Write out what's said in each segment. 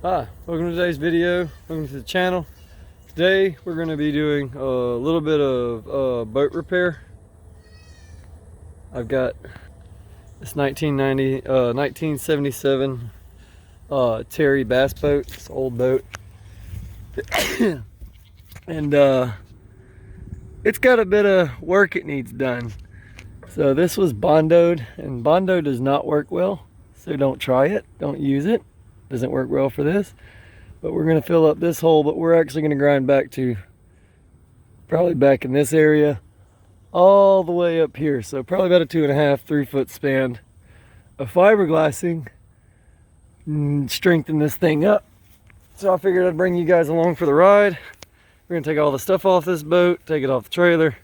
Hi, welcome to today's video. Welcome to the channel. Today we're going to be doing a little bit of boat repair. I've got this 1977 Terry bass boat. It's an old boat. And it's got a bit of work it needs done. So this was Bondoed, and Bondo does not work well. So don't try it, don't use it. Doesn't work well for this. But we're going to fill up this hole, but we're actually going to grind back to probably back in this area all the way up here. So probably about a 2.5, 3 foot span of fiberglassing, strengthen this thing up. So I figured I'd bring you guys along for the ride. We're going to take all the stuff off this boat, take it off the trailer,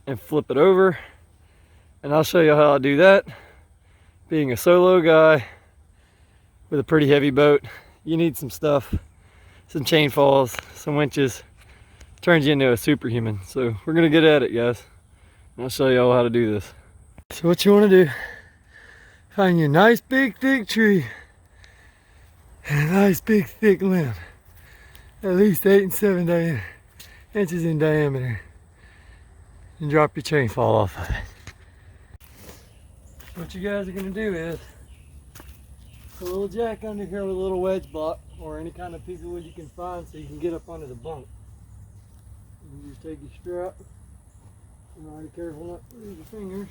and flip it over. And I'll show you how I do that. Being a solo guy with a pretty heavy boat, you need some stuff, some chain falls, some winches. Turns you into a superhuman. So we're gonna get at it, guys. I'll show you all how to do this. So what you want to do, find you a nice big thick tree and a nice big thick limb, at least 8 and 7 inches in diameter, and drop your chain fall off of it. What you guys are gonna do is put a little jack under here with a little wedge block or any kind of piece of wood you can find so you can get up under the bunk. And you just take your strap, and be careful not to lose your fingers.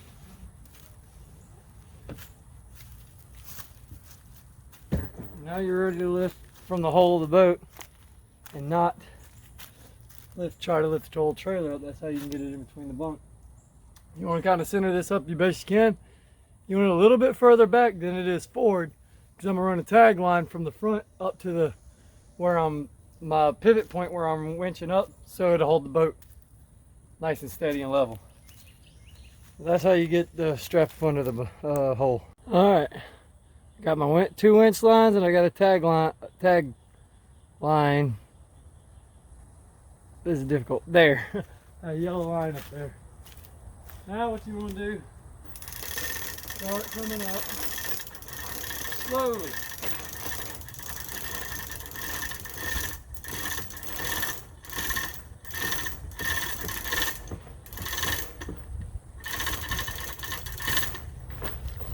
Now you're ready to lift from the hole of the boat and not try to lift the whole trailer up. That's how you can get it in between the bunk. You want to kind of center this up the best you can. You want it a little bit further back than it is forward, because I'm gonna run a tag line from the front up to the my pivot point where I'm winching up, so it'll hold the boat nice and steady and level. That's how you get the strap up under the hole. All right, got my 2 winch lines, and I got a tag line. This is difficult. There, a yellow line up there. Now what you want to do? Start coming up slowly.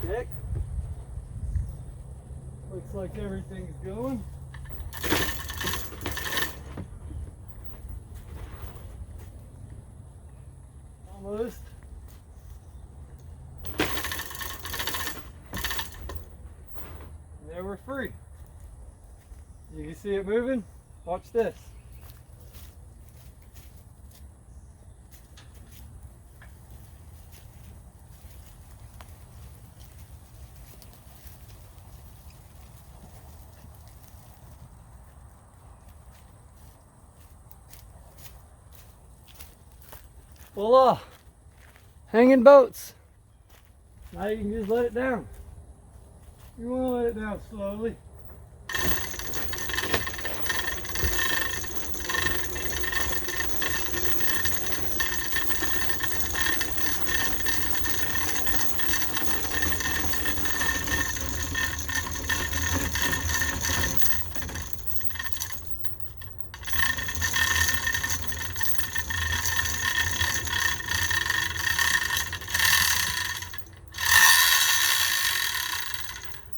Check. Looks like everything's going. Almost. There we're free. You can see it moving. Watch this. Voila! Hanging boats. Now you can just let it down. You want to let it down slowly.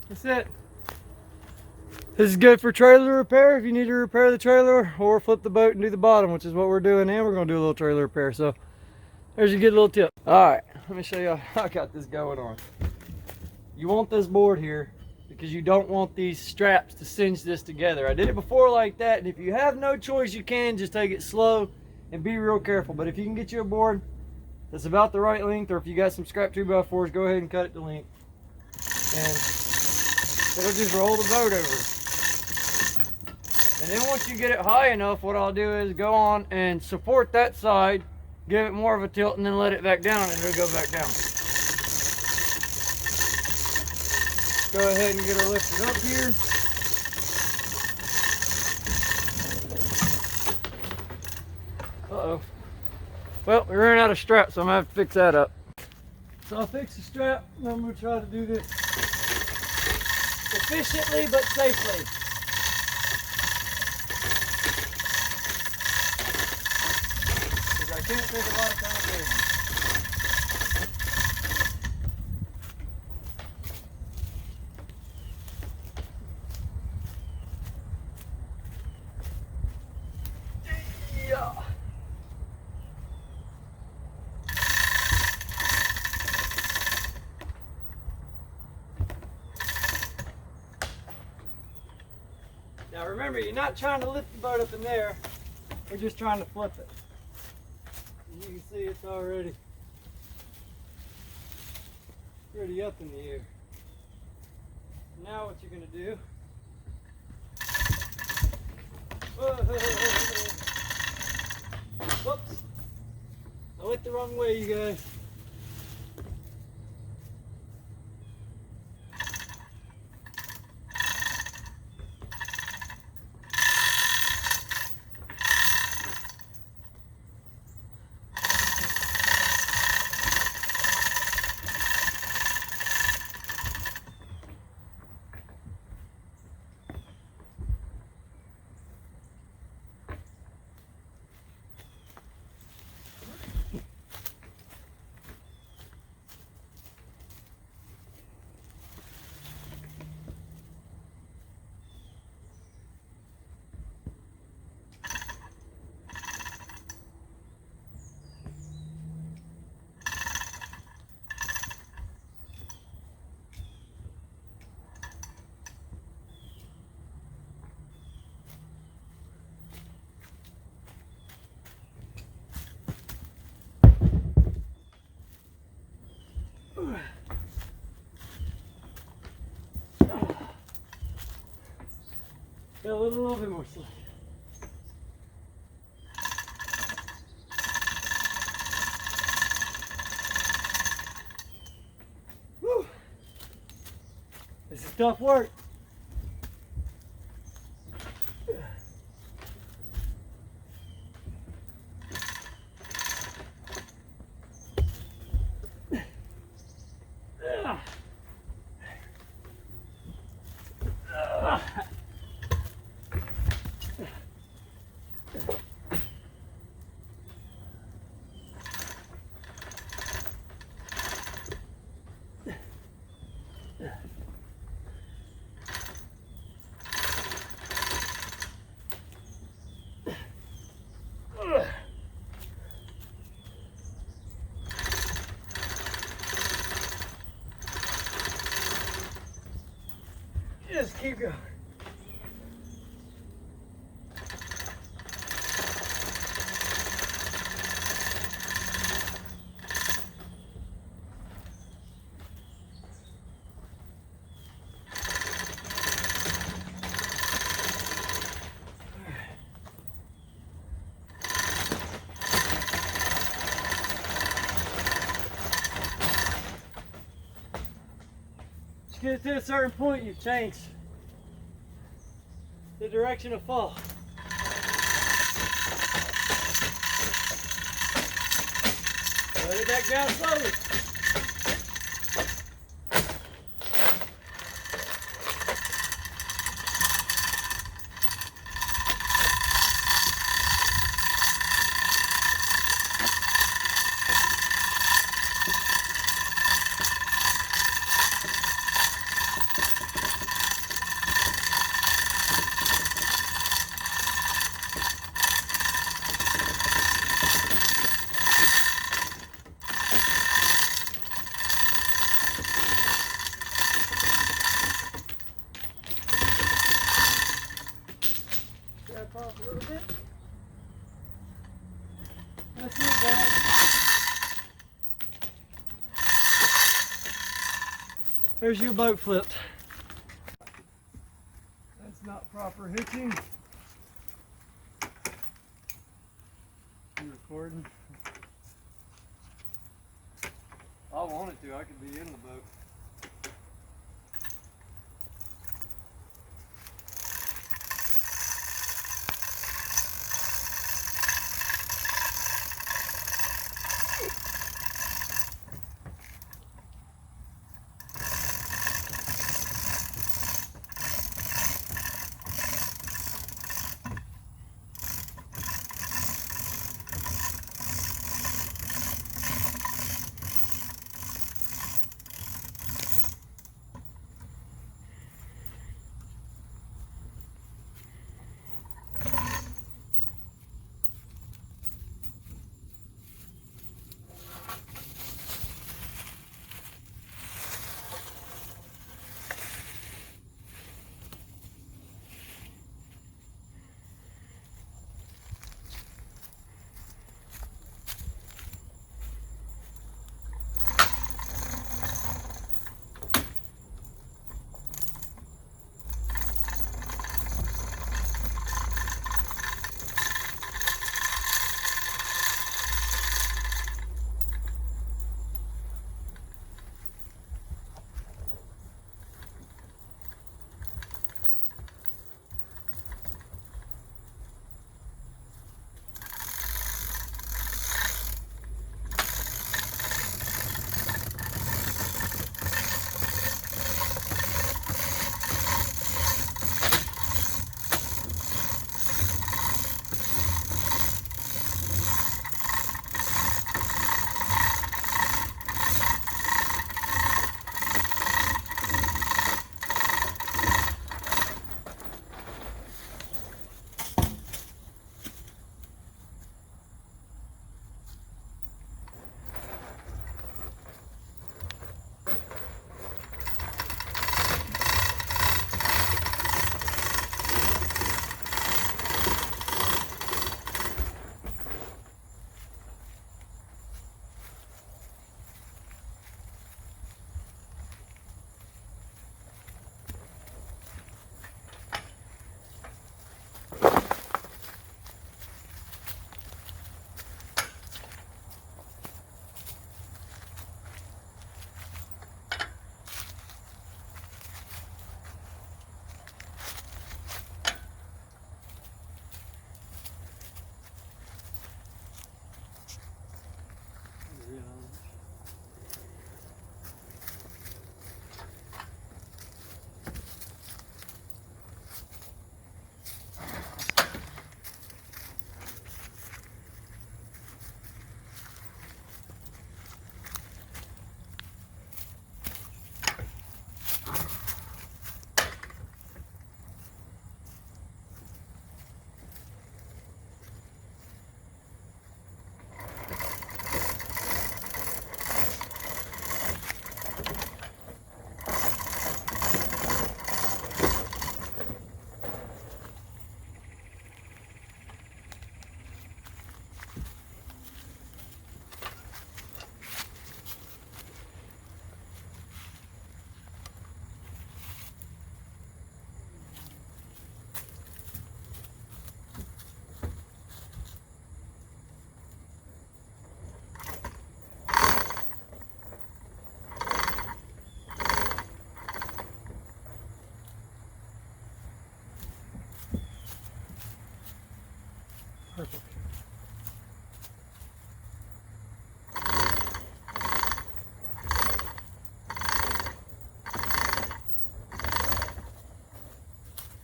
That's it. This is good for trailer repair if you need to repair the trailer or flip the boat and do the bottom, which is what we're doing, and we're going to do a little trailer repair. So there's your good little tip. Alright, let me show you how I got this going on. You want this board here because you don't want these straps to cinch this together. I did it before like that, and if you have no choice, you can just take it slow and be real careful. But if you can get you a board that's about the right length, or if you got some scrap 2x4s, go ahead and cut it to length. And it'll just roll the boat over. And then once you get it high enough, what I'll do is go on and support that side, give it more of a tilt, and then let it back down, and it'll go back down. Go ahead and get her lifted up here. Uh-oh. Well, we ran out of strap, so I'm going to have to fix that up. So I'll fix the strap, and I'm going to try to do this efficiently but safely. can't take a lot of time doing it. Yeah. Now remember, you're not trying to lift the boat up in there, we're just trying to flip it. And you can see it's already pretty up in the air. Now what you're going to do, whoops, I went the wrong way, you guys. Got a little bit more slack. Woo! This is tough work. Just keep going. Get it to a certain point, you've changed the direction of fall. Let it back down slowly. Off a little bit. That's it, guys. There's your boat flipped. That's not proper hitching. You recording? If I wanted to, I could be in the boat.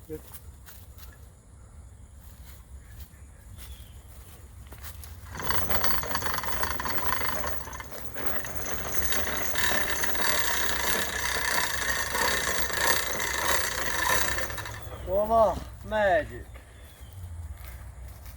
Good. Voila, magic.